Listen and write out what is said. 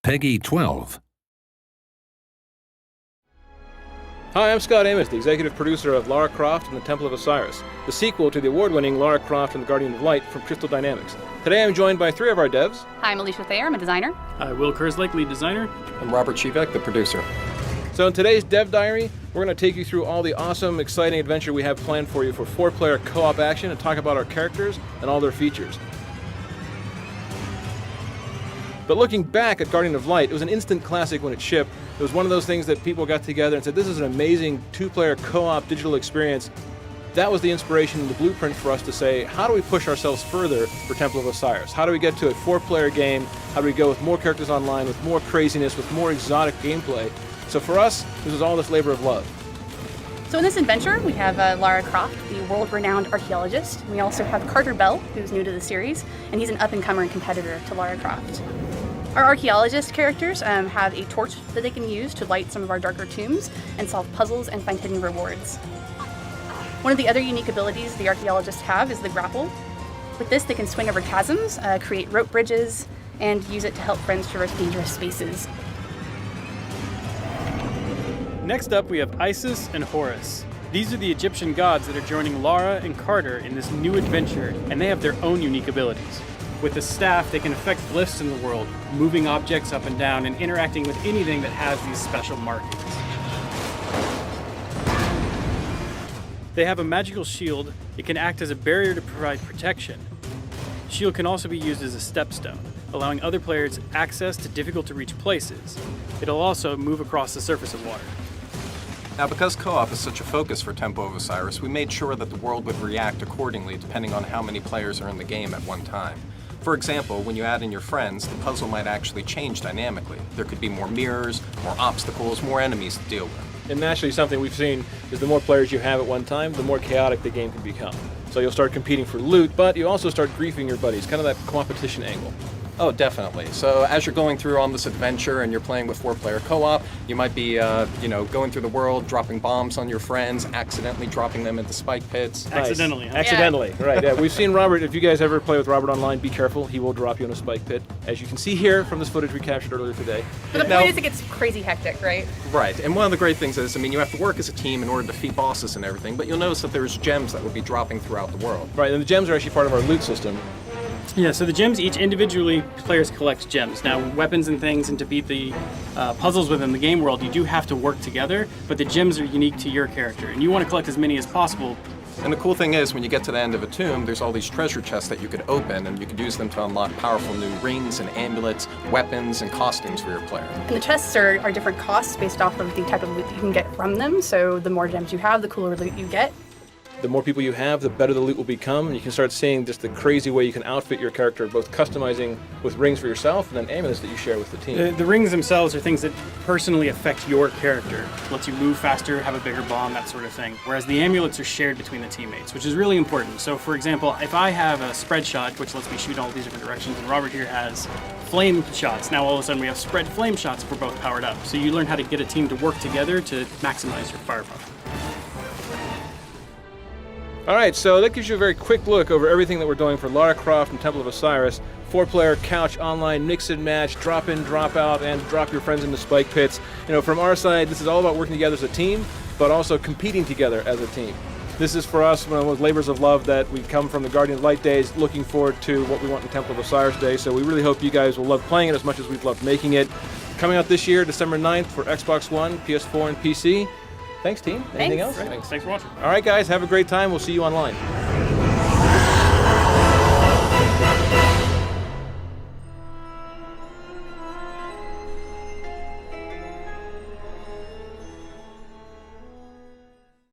Peggy 12. Hi, I'm Scott Amos, the executive producer of Lara Croft and the Temple of Osiris, the sequel to the award-winning Lara Croft and the Guardian of Light from Crystal Dynamics. Today I'm joined by three of our devs. Hi, I'm Alicia Thayer, I'm a designer. Hi, Will Kerslake, lead designer. I'm Robert Chivek, the producer. So in today's Dev Diary, we're going to take you through all the awesome, exciting adventure we have planned for you for 4-player co-op action and talk about our characters and all their features. But looking back at Guardian of Light, it was an instant classic when it shipped. It was one of those things that people got together and said, this is an amazing 2-player co-op digital experience. That was the inspiration and the blueprint for us to say, how do we push ourselves further for Temple of Osiris? How do we get to a 4-player game? How do we go with more characters online, with more craziness, with more exotic gameplay? So for us, this was all this labor of love. So in this adventure, we have Lara Croft, the world-renowned archaeologist. We also have Carter Bell, who's new to the series, and he's an up-and-comer and competitor to Lara Croft. Our archaeologist characters have a torch that they can use to light some of our darker tombs and solve puzzles and find hidden rewards. One of the other unique abilities the archaeologists have is the grapple. With this, they can swing over chasms, create rope bridges, and use it to help friends traverse dangerous spaces. Next up, we have Isis and Horus. These are the Egyptian gods that are joining Lara and Carter in this new adventure, and they have their own unique abilities. With the staff, they can affect glyphs in the world, moving objects up and down and interacting with anything that has these special markings. They have a magical shield. It can act as a barrier to provide protection. The shield can also be used as a stepstone, allowing other players access to difficult-to-reach places. It'll also move across the surface of water. Now, because co-op is such a focus for Temple of Osiris, we made sure that the world would react accordingly depending on how many players are in the game at one time. For example, when you add in your friends, the puzzle might actually change dynamically. There could be more mirrors, more obstacles, more enemies to deal with. And naturally, something we've seen is the more players you have at one time, the more chaotic the game can become. So you'll start competing for loot, but you also start griefing your buddies, kind of that competition angle. Oh, definitely. So as you're going through on this adventure and you're playing with 4-player co-op, you might be, going through the world, dropping bombs on your friends, accidentally dropping them into spike pits. Nice. Accidentally, huh? Accidentally, Yeah. Right. Yeah, we've seen Robert. If you guys ever play with Robert online, be careful. He will drop you in a spike pit, as you can see here from this footage we captured earlier today. But the Now- point is it gets crazy hectic, right? Right, and one of the great things is, you have to work as a team in order to defeat bosses and everything, but you'll notice that there's gems that will be dropping throughout the world. Right, and the gems are actually part of our loot system. Yeah, so the gems, each individually, players collect gems. Now, weapons and things, and to beat the puzzles within the game world, you do have to work together, but the gems are unique to your character, and you want to collect as many as possible. And the cool thing is, when you get to the end of a tomb, there's all these treasure chests that you could open, and you could use them to unlock powerful new rings and amulets, weapons, and costumes for your player. And the chests are different costs based off of the type of loot that you can get from them, so the more gems you have, the cooler loot you get. The more people you have, the better the loot will become, and you can start seeing just the crazy way you can outfit your character, both customizing with rings for yourself and then amulets that you share with the team. The rings themselves are things that personally affect your character. Lets you move faster, have a bigger bomb, that sort of thing. Whereas the amulets are shared between the teammates, which is really important. So for example, if I have a spread shot, which lets me shoot in all these different directions, and Robert here has flame shots, now all of a sudden we have spread flame shots if we're both powered up. So you learn how to get a team to work together to maximize your firepower. All right, so that gives you a very quick look over everything that we're doing for Lara Croft and Temple of Osiris. 4-player couch online, mix and match, drop in, drop out, and drop your friends into spike pits. From our side, this is all about working together as a team, but also competing together as a team. This is for us one of those labors of love that we come from the Guardian of Light days, looking forward to what we want in Temple of Osiris Day. So we really hope you guys will love playing it as much as we've loved making it. Coming out this year, December 9th for Xbox One, PS4, and PC. Thanks, team. Anything else? Thanks for watching. All right, guys, have a great time. We'll see you online.